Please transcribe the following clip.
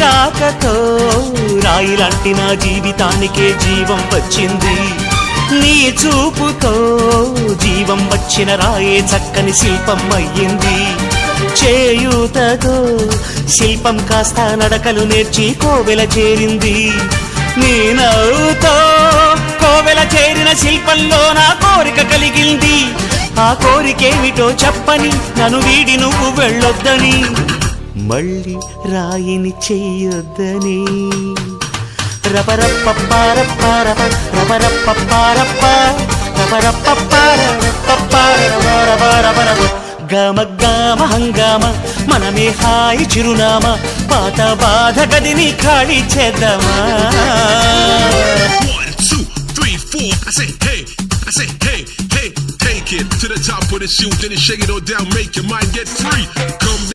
రాకతో రాయిలాంటి నా జీవితానికే జీవం వచ్చింది. నీ చూపుతో జీవం వచ్చిన రాయే చక్కని శిల్పం అయ్యింది. చేయూతతో శిల్పం కాస్త నడకలు నేర్చి కోవెల చేరింది. నీ నవ్వుతో కోవెల చేరిన శిల్పంలో నా కోరిక కలిగింది. ఆ కోరికేమిటో చెప్పని నన్ను వీడి నువ్వు వెళ్ళొద్దని, మళ్ళీ రాయిని చెయ్యొద్దని. రపరప్పపారప్పారప రపరప్పపారప్ప రపరప్పపారపపారపపారపపారపపారప గమ గమ హంగామ మనమే హాయి చిరునామా, పాత బాధ గదిని ఖాళీ చేద్దామా. 1 2 3 4 I say hey, I say hey, hey, take it to the top of the shoe, then shake it all down, make your mind get free. Come